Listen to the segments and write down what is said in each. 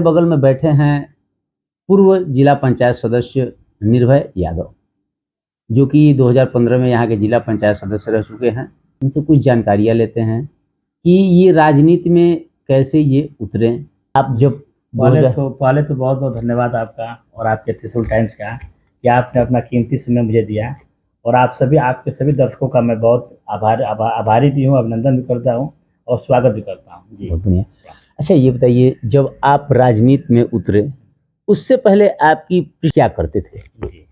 बगल में बैठे हैं पूर्व जिला पंचायत सदस्य निर्भय यादव, जो कि 2015 में यहाँ के जिला पंचायत सदस्य रह चुके हैं। इनसे कुछ जानकारियाँ लेते हैं कि ये राजनीति में कैसे ये उतरे। आप जब पहले तो बहुत बहुत धन्यवाद आपका और आपके त्रिशूल टाइम्स का कि आपने अपना कीमती समय मुझे दिया, और आपके सभी दर्शकों का मैं बहुत आभारी भी हूँ, अभिनंदन भी करता हूँ और स्वागत भी करता हूँ जी। बहुत बढ़िया। अच्छा, ये बताइए, जब आप राजनीति में उतरे उससे पहले आपकी क्या करते थे? जी,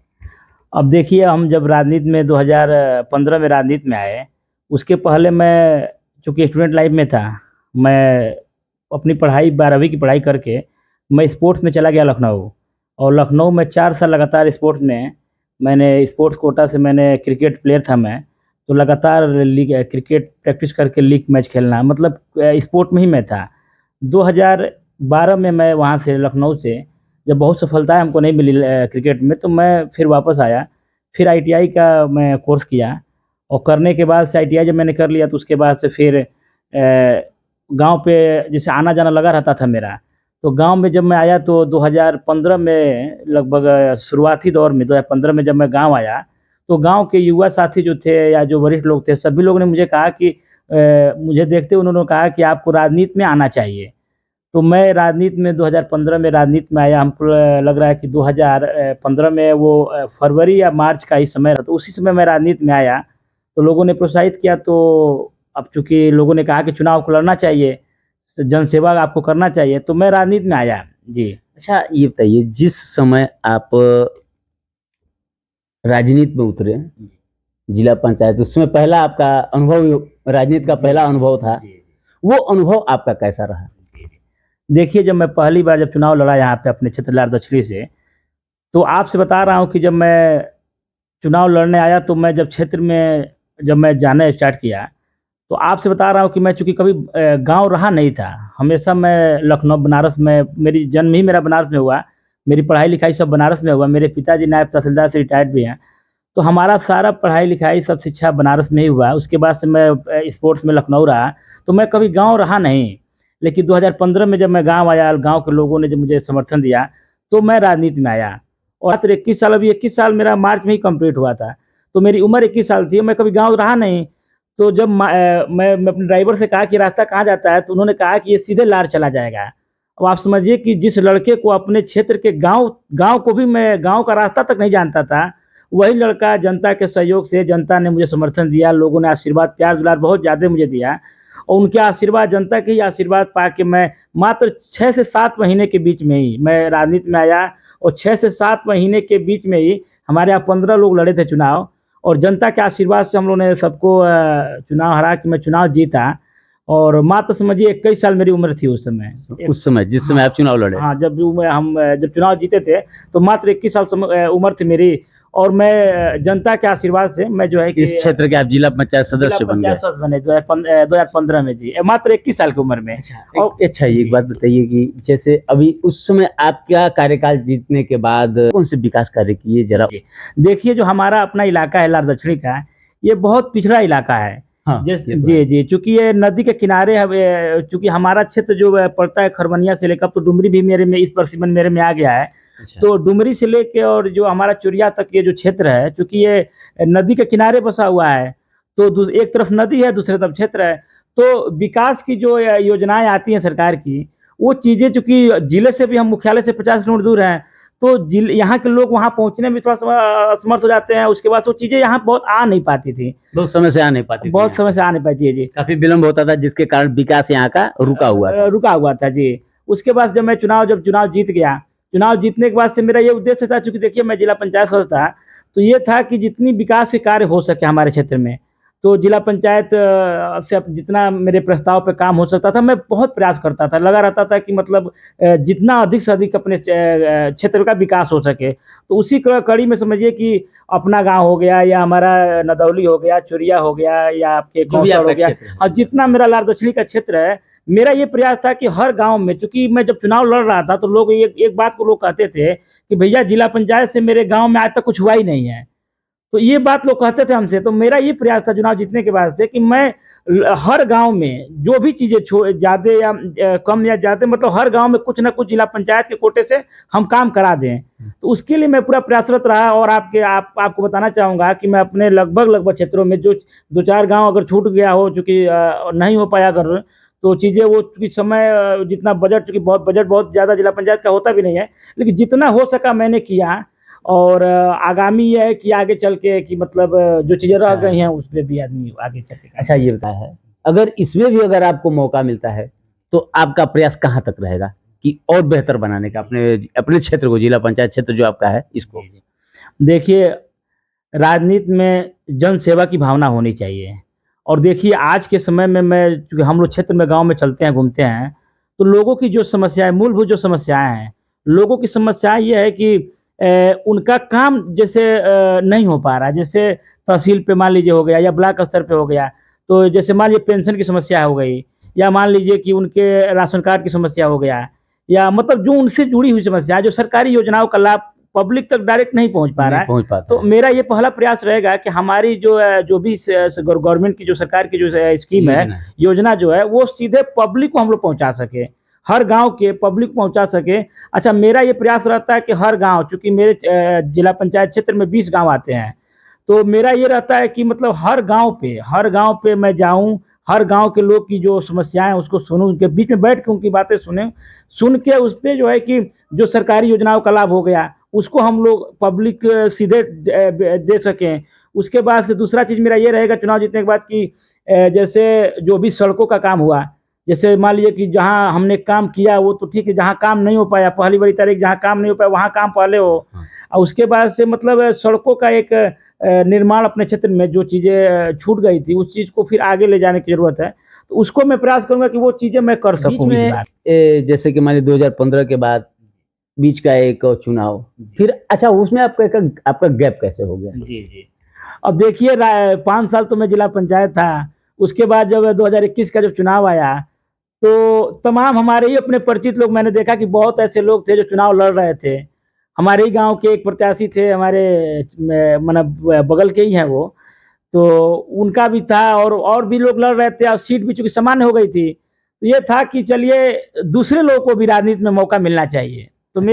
अब देखिए, हम जब राजनीति में 2015 में राजनीति में आए, उसके पहले मैं चूँकि स्टूडेंट लाइफ में था, मैं अपनी पढ़ाई 12वीं की पढ़ाई करके मैं स्पोर्ट्स में चला गया लखनऊ, और लखनऊ में 4 साल लगातार स्पोर्ट्स में मैंने स्पोर्ट्स कोटा से मैंने क्रिकेट प्लेयर था मैं, तो लगातार लीग क्रिकेट प्रैक्टिस करके लीग मैच खेलना, मतलब स्पोर्ट में ही मैं था। 2012 में मैं वहाँ से लखनऊ से जब बहुत सफलता हमको नहीं मिली क्रिकेट में, तो मैं फिर वापस आया, फिर आईटीआई का मैं कोर्स किया, और करने के बाद से आईटीआई जब मैंने कर लिया तो उसके बाद से फिर गांव पे जैसे आना जाना लगा रहता था मेरा, तो गांव में जब मैं आया तो 2015 में लगभग शुरुआती दौर में 2015 में जब मैं गांव आया, तो गांव के युवा साथी जो थे या जो वरिष्ठ लोग थे, सभी लोगों ने मुझे कहा कि मुझे देखते उन्होंने कहा कि आपको राजनीति में आना चाहिए। तो मैं राजनीति में 2015 में राजनीति में आया। हमको लग रहा है कि 2015 में वो फरवरी या मार्च का ही समय था, तो उसी समय मैं राजनीति में आया, तो लोगों ने प्रोत्साहित किया। तो अब चूँकि लोगों ने कहा कि चुनाव को लड़ना चाहिए, जनसेवा आपको करना चाहिए, तो मैं राजनीति में आया जी। अच्छा, ये बताइए, जिस समय आप राजनीति में उतरे जिला पंचायत, उस समय पहला आपका अनुभव, राजनीति का पहला अनुभव था, वो अनुभव आपका कैसा रहा? देखिए, जब मैं पहली बार जब चुनाव लड़ा यहाँ पे अपने क्षेत्र लार दक्षिणी से, तो आपसे बता रहा हूँ कि जब मैं चुनाव लड़ने आया, तो मैं जब क्षेत्र में जब मैं जाना स्टार्ट किया, तो आपसे बता रहा हूँ कि मैं चूँकि कभी गाँव रहा नहीं था, हमेशा मैं लखनऊ बनारस में, मेरी जन्म ही मेरा बनारस में हुआ, मेरी पढ़ाई लिखाई सब बनारस में हुआ, मेरे पिताजी नायब तहसीलदार से रिटायर्ड भी हैं, तो हमारा सारा पढ़ाई लिखाई सब शिक्षा बनारस में ही हुआ। उसके बाद से मैं स्पोर्ट्स में लखनऊ रहा, तो मैं कभी गाँव रहा नहीं। लेकिन 2015 में जब मैं गाँव आया, गाँव के लोगों ने जब मुझे समर्थन दिया, तो मैं राजनीति में आया, और मात्र 21 साल, अभी 21 साल मेरा मार्च में ही कंप्लीट हुआ था, तो मेरी उम्र 21 साल थी, मैं कभी गाँव रहा नहीं। तो जब मैं अपने ड्राइवर से कहा कि रास्ता कहाँ जाता है, तो उन्होंने कहा कि ये सीधे लार चला जाएगा। अब आप समझिए कि जिस लड़के को अपने क्षेत्र के गाँव को भी मैं गाँव का रास्ता तक नहीं जानता था, वही लड़का जनता के सहयोग से, जनता ने मुझे समर्थन दिया, लोगों ने आशीर्वाद, प्यार दुलार बहुत ज़्यादा मुझे दिया, और उनके आशीर्वाद, जनता के ही आशीर्वाद पा के मैं मात्र 6 से 7 महीने के बीच में ही मैं राजनीति में आया, और 6 से 7 महीने के बीच में ही हमारे यहाँ 15 लोग लड़े थे चुनाव, और जनता के आशीर्वाद से हम लोगों ने सबको चुनाव हरा के मैं चुनाव जीता। और मात्र समझिए 21 साल मेरी उम्र थी उस समय। उस समय जिस समय आप चुनाव लड़े? हाँ, जब चुनाव जीते थे, तो मात्र 21 साल उम्र थी मेरी, और मैं जनता के आशीर्वाद से मैं जो है कि इस क्षेत्र के आप जिला पंचायत सदस्य बन गए? बने 2015 में जी, मात्र 21 साल की उम्र में। अच्छा, एक बात बताइए कि जैसे अभी उस समय आपका कार्यकाल जीतने के बाद कौन से विकास कार्य किए, जरा? देखिए, जो हमारा अपना इलाका है लार दक्षिणी का, ये बहुत पिछड़ा इलाका है। हाँ, जैसे जी, चूँकि ये नदी के किनारे है, चूँकि हमारा क्षेत्र जो पड़ता है खरवनिया से लेकर, तो डुमरी भी मेरे में इस परसिमन मेरे में आ गया है। अच्छा। तो डुमरी से लेके और जो हमारा चुरिया तक ये जो क्षेत्र है, चूँकि ये नदी के किनारे बसा हुआ है, तो एक तरफ नदी है, दूसरी तरफ क्षेत्र है, तो विकास की जो योजनाएँ आती हैं सरकार की, वो चीज़ें चूँकि जिले से भी हम मुख्यालय से 50 किलोमीटर दूर हैं, तो यहाँ के लोग वहाँ पहुँचने में थोड़ा-सा असमर्थ हो जाते हैं। उसके बाद वो चीज़ें यहाँ बहुत आ नहीं पाती थी। बहुत समय से आ नहीं पाती थी। बहुत समय से आ नहीं पाती है जी। काफ़ी विलम्ब होता था, जिसके कारण विकास यहाँ का रुका हुआ था जी। उसके बाद जब मैं चुनाव जीत गया, चुनाव जीतने के बाद से मेरा ये उद्देश्य था, चूँकि देखिए मैं जिला पंचायत सदस्य था, तो ये था कि जितनी विकास के कार्य हो सके हमारे क्षेत्र में, तो जिला पंचायत से जितना मेरे प्रस्ताव पे काम हो सकता था, मैं बहुत प्रयास करता था। लगा रहता था कि मतलब जितना अधिक से अधिक अपने क्षेत्र का विकास हो सके। तो उसी कड़ी में समझिए कि अपना गाँव हो गया, या हमारा नदौली हो गया, चुरिया हो गया, या आपके कौशल हो गया, और जितना मेरा लार दक्षिणी का क्षेत्र है, मेरा ये प्रयास था कि हर गाँव में, चूँकि मैं जब चुनाव लड़ रहा था, तो लोग एक बात को लोग कहते थे कि भैया, जिला पंचायत से मेरे गाँव में आज तक कुछ हुआ ही नहीं है। तो ये बात लोग कहते थे हमसे, तो मेरा ये प्रयास था चुनाव जीतने के बाद से कि मैं हर गांव में जो भी चीज़ें ज़्यादा या कम या ज़्यादा, मतलब हर गांव में कुछ ना कुछ जिला पंचायत के कोटे से हम काम करा दें। तो उसके लिए मैं पूरा प्रयासरत रहा, और आपको बताना चाहूँगा कि मैं अपने लगभग क्षेत्रों में जो 2-4 गांव अगर छूट गया हो, चूँकि नहीं हो पाया अगर, तो चीज़ें वो चूँकि समय जितना बजट, चूँकि बजट बहुत ज़्यादा जिला पंचायत का होता भी नहीं है, लेकिन जितना हो सका मैंने किया। और आगामी ये है कि आगे चल के कि मतलब जो चीज़ें रह गई हैं उस पे भी आदमी आगे चल के अच्छा ये बताया है, अगर इसमें भी अगर आपको मौका मिलता है तो आपका प्रयास कहाँ तक रहेगा कि और बेहतर बनाने का अपने क्षेत्र को, जिला पंचायत क्षेत्र जो आपका है इसको? देखिए, राजनीति में जन सेवा की भावना होनी चाहिए। और देखिए आज के समय में मैं, चूँकि हम लोग क्षेत्र में गाँव में चलते हैं, घूमते हैं, तो लोगों की जो समस्याएँ, मूलभूत जो समस्याएँ हैं, लोगों की समस्या ये है कि उनका काम जैसे नहीं हो पा रहा है। जैसे तहसील पे मान लीजिए हो गया या ब्लॉक स्तर पे हो गया, तो जैसे मान लीजिए पेंशन की समस्या हो गई, या मान लीजिए कि उनके राशन कार्ड की समस्या हो गया, या मतलब जो उनसे जुड़ी हुई समस्या है, जो सरकारी योजनाओं का लाभ पब्लिक तक डायरेक्ट नहीं पहुँच पा रहा नहीं है। पहुँच पाता तो है। मेरा ये पहला प्रयास रहेगा कि हमारी जो भी गवर्नमेंट की, जो सरकार की जो स्कीम है, योजना है। योजना जो है, वो सीधे पब्लिक को हम लोग पहुँचा सके, हर गाँव के पब्लिक को पहुँचा सके। अच्छा, मेरा ये प्रयास रहता है कि हर गाँव, चूँकि मेरे जिला पंचायत क्षेत्र में 20 गाँव आते हैं, तो मेरा ये रहता है कि मतलब हर गाँव पे मैं जाऊँ, हर गाँव के लोग की जो समस्याएँ हैं उसको सुनूँ, उनके बीच में बैठ के उनकी बातें सुनें, सुन के उस पे जो है कि जो सरकारी योजनाओं का लाभ हो गया, उसको हम लोग पब्लिक सीधे दे सकें। उसके बाद से दूसरा चीज़ मेरा ये रहेगा चुनाव जीतने के बाद कि जैसे जो भी सड़कों का काम हुआ, जैसे मान लीजिए कि जहाँ हमने काम किया वो तो ठीक है, जहाँ काम नहीं हो पाया, पहली बड़ी तारीख जहाँ काम नहीं हो पाया वहाँ काम पहले हो। हाँ। और उसके बाद से मतलब सड़कों का एक निर्माण अपने क्षेत्र में जो चीज़ें छूट गई थी, उस चीज़ को फिर आगे ले जाने की ज़रूरत है। तो उसको मैं प्रयास करूँगा कि वो चीज़ें मैं कर बीच सकूँ इस में बार। जैसे कि मान लीजिए 2015 के बाद बीच का एक चुनाव, फिर अच्छा उसमें आपका गैप कैसे हो गया? जी। अब देखिए 5 साल तो मैं जिला पंचायत था, उसके बाद जब 2021 का जब चुनाव आया, तो तमाम हमारे ही अपने परिचित लोग, मैंने देखा कि बहुत ऐसे लोग थे जो चुनाव लड़ रहे थे। हमारे ही गाँव के एक प्रत्याशी थे, हमारे मतलब बगल के ही हैं वो, तो उनका भी था, और भी लोग लड़ रहे थे, और सीट भी चूँकि सामान्य हो गई थी। तो ये था कि चलिए दूसरे लोगों को भी राजनीति में मौका मिलना चाहिए। तो मेरा